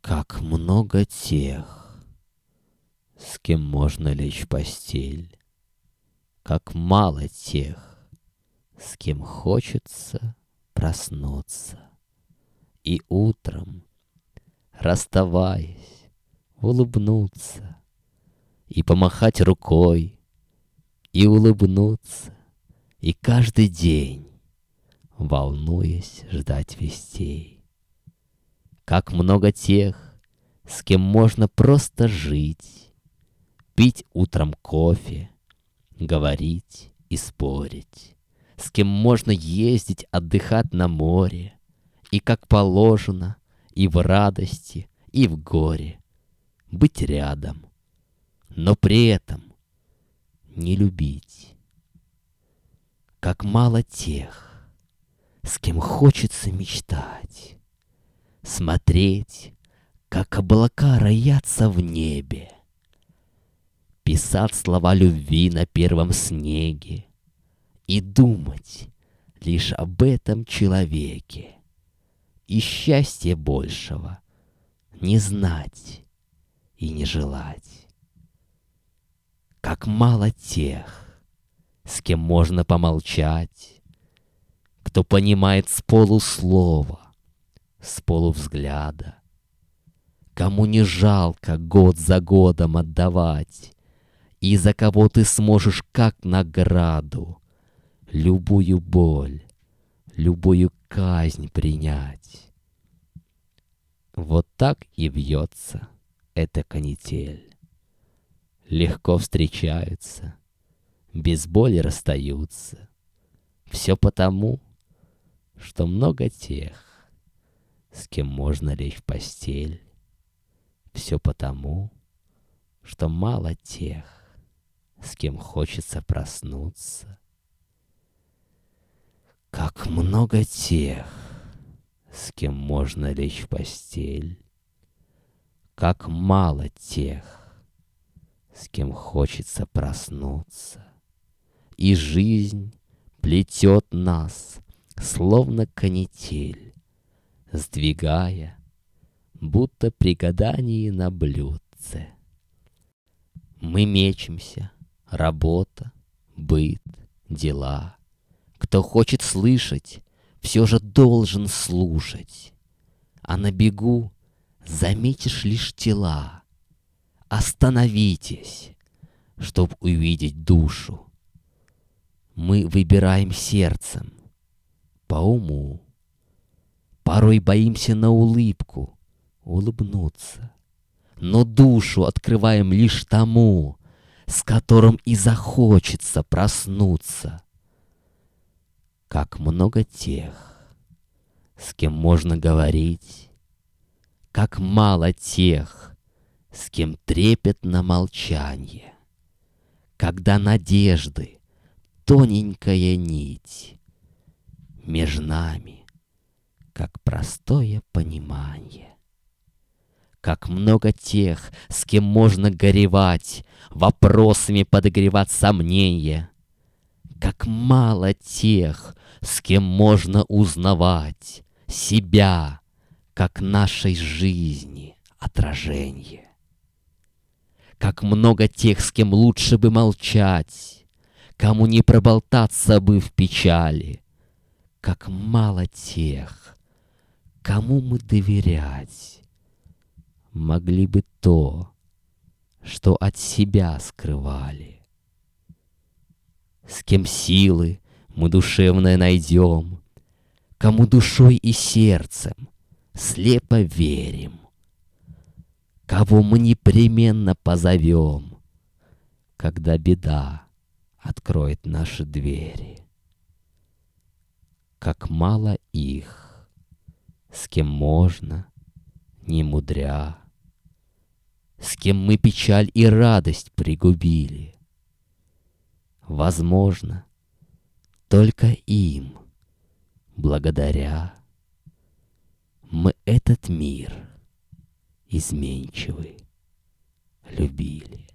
Как много тех, с кем можно лечь в постель, как мало тех, с кем хочется проснуться. И утром, расставаясь, улыбнуться, и помахать рукой, и улыбнуться, и каждый день, волнуясь, ждать вестей. Как много тех, с кем можно просто жить, пить утром кофе, говорить и спорить, с кем можно ездить отдыхать на море, и как положено, и в радости, и в горе, быть рядом, но при этом не любить. Как мало тех, с кем хочется мечтать, смотреть, как облака роятся в небе, писать слова любви на первом снеге и думать лишь об этом человеке, и счастья большего не знать и не желать. Как мало тех, с кем можно помолчать, кто понимает с полуслова, с полувзгляда, кому не жалко год за годом отдавать, и за кого ты сможешь как награду любую боль, любую казнь принять. Вот так и вьется эта канитель. Легко встречаются, без боли расстаются. Все потому, что много тех, с кем можно лечь в постель. Все потому, что мало тех, с кем хочется проснуться. Как много тех, с кем можно лечь в постель. Как мало тех, с кем хочется проснуться. И жизнь плетет нас, словно канитель, сдвигая, будто при гадании на блюдце. Мы мечемся, работа, быт, дела. Кто хочет слышать, все же должен слушать. А на бегу заметишь лишь тела. Остановитесь, чтоб увидеть душу. Мы выбираем сердцем, по уму. Порой боимся на улыбку улыбнуться, но душу открываем лишь тому, с которым и захочется проснуться. Как много тех, с кем можно говорить, как мало тех, с кем трепетно молчанье, когда надежды тоненькая нить меж нами, как простое понимание. Как много тех, с кем можно горевать, вопросами подогревать сомнения. Как мало тех, с кем можно узнавать себя, как нашей жизни отражение. Как много тех, с кем лучше бы молчать, кому не проболтаться бы в печали. Как мало тех, кому мы доверять могли бы то, что от себя скрывали. С кем силы мы душевное найдем, кому душой и сердцем слепо верим, кого мы непременно позовем, когда беда откроет наши двери. Как мало их, с кем можно, не мудря, с кем мы печаль и радость пригубили. Возможно, только им, благодаря, мы этот мир изменчивый любили.